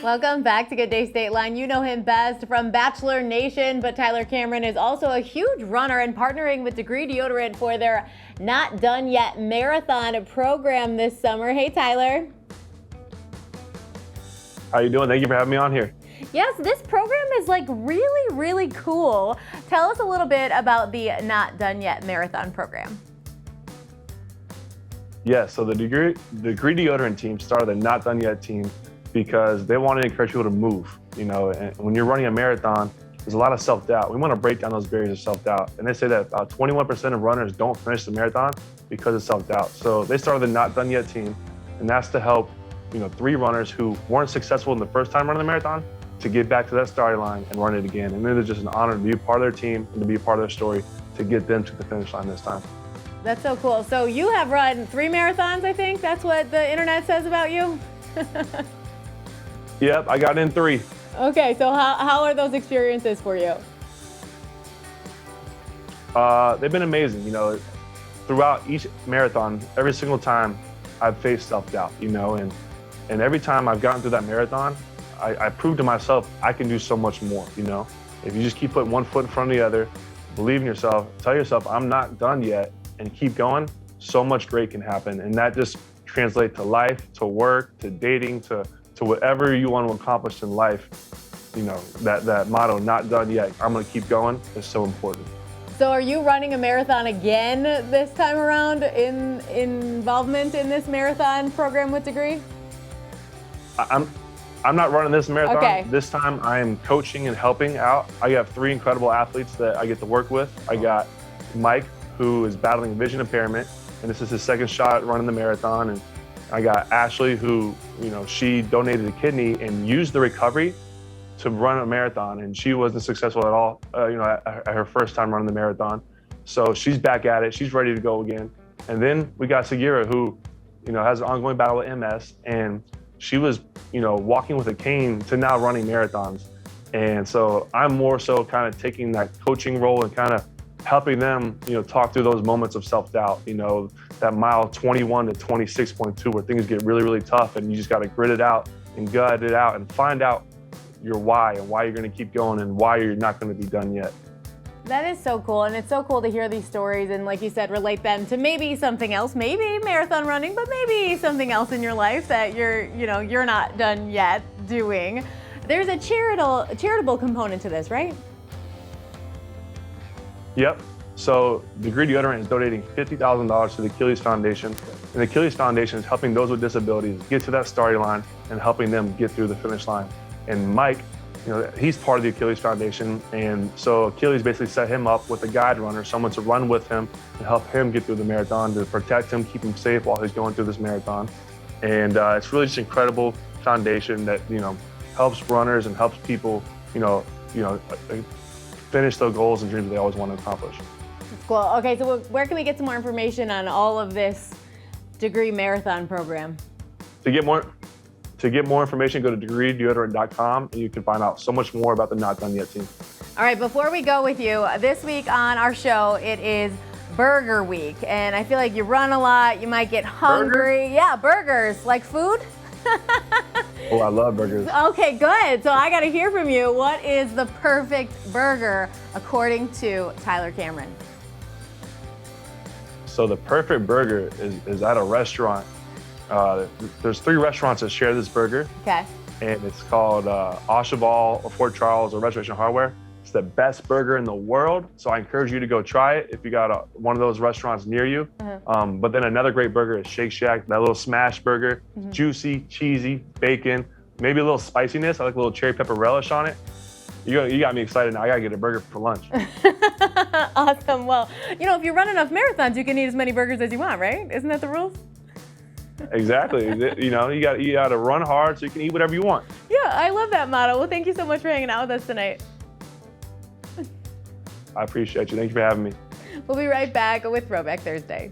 Welcome back to Good Day State Line. You know him best from Bachelor Nation, but Tyler Cameron is also a huge runner and partnering with Degree Deodorant for their Not Done Yet marathon program this summer. Hey, Tyler. How you doing? Thank you for having me on here. Yes, this program is like really cool. Tell us a little bit about the Not Done Yet marathon program. Yeah, so the Degree Deodorant team started the Not Done Yet team because they wanted to encourage people to move. You know, and when you're running a marathon, there's a lot of self-doubt. We want to break down those barriers of self-doubt. And they say that about 21% of runners don't finish the marathon because of self-doubt. So they started the Not Done Yet team, and that's to help, 3 runners who weren't successful in the first time running the marathon to get back to that starting line and run it again. And it is just an honor to be a part of their team and to be a part of their story to get them to the finish line this time. That's so cool. So you have run 3 marathons, I think. That's what the internet says about you. Yep, I got in 3. Okay, so how are those experiences for you? They've been amazing. Throughout each marathon, every single time I've faced self-doubt, and every time I've gotten through that marathon, I proved to myself I can do so much more. If you just keep putting one foot in front of the other, believe in yourself, tell yourself I'm not done yet, and keep going, so much great can happen. And that just translates to life, to work, to dating, to whatever you want to accomplish in life. That motto, not done yet, I'm gonna keep going, is so important. So are you running a marathon again this time around in involvement in this marathon program with Degree? I'm not running this marathon. Okay. This time I am coaching and helping out. I have 3 incredible athletes that I get to work with. I got Mike, who is battling vision impairment, and this is his 2nd shot at running the marathon. And I got Ashley, who, she donated a kidney and used the recovery to run a marathon, and she wasn't successful at all, at her first time running the marathon. So she's back at it. She's ready to go again. And then we got Sagira, who, has an ongoing battle with MS, and she was, walking with a cane to now running marathons. And so I'm more so kind of taking that coaching role and kind of helping them, talk through those moments of self-doubt, that mile 21 to 26.2 where things get really tough, and you just got to grit it out and gut it out and find out your why and why you're going to keep going and why you're not going to be done yet. That is so cool, and it's so cool to hear these stories and, like you said, relate them to maybe something else, maybe marathon running, but maybe something else in your life that you're not done yet doing. There's a charitable component to this, right? Yep. So Degree Deodorant is donating $50,000 to the Achilles Foundation, and the Achilles Foundation is helping those with disabilities get to that starting line and helping them get through the finish line. And Mike, he's part of the Achilles Foundation, and so Achilles basically set him up with a guide runner, someone to run with him and help him get through the marathon, to protect him, keep him safe while he's going through this marathon. And it's really just an incredible foundation that helps runners and helps people finish those goals and dreams they always want to accomplish. Cool. Okay, so where can we get some more information on all of this Degree marathon program? To get more information, go to degreedeodorant.com, and you can find out so much more about the Not Done Yet team. All right, before we go with you, this week on our show, it is Burger Week, and I feel like you run a lot, you might get hungry. Burger? Yeah, burgers, like food? Oh, I love burgers. Okay, good. So I got to hear from you. What is the perfect burger according to Tyler Cameron? So the perfect burger is at a restaurant. There's 3 restaurants that share this burger. Okay. And it's called Oshaval or Fort Charles or Restoration Hardware. It's the best burger in the world. So I encourage you to go try it if you got one of those restaurants near you. Mm-hmm. But then another great burger is Shake Shack, that little smash burger. Mm-hmm. Juicy, cheesy, bacon, maybe a little spiciness. I like a little cherry pepper relish on it. You got me excited now. I gotta get a burger for lunch. Awesome. Well, if you run enough marathons, you can eat as many burgers as you want, right? Isn't that the rules? Exactly. You got to run hard so you can eat whatever you want. Yeah, I love that motto. Well, thank you so much for hanging out with us tonight. I appreciate you. Thank you for having me. We'll be right back with Throwback Thursday.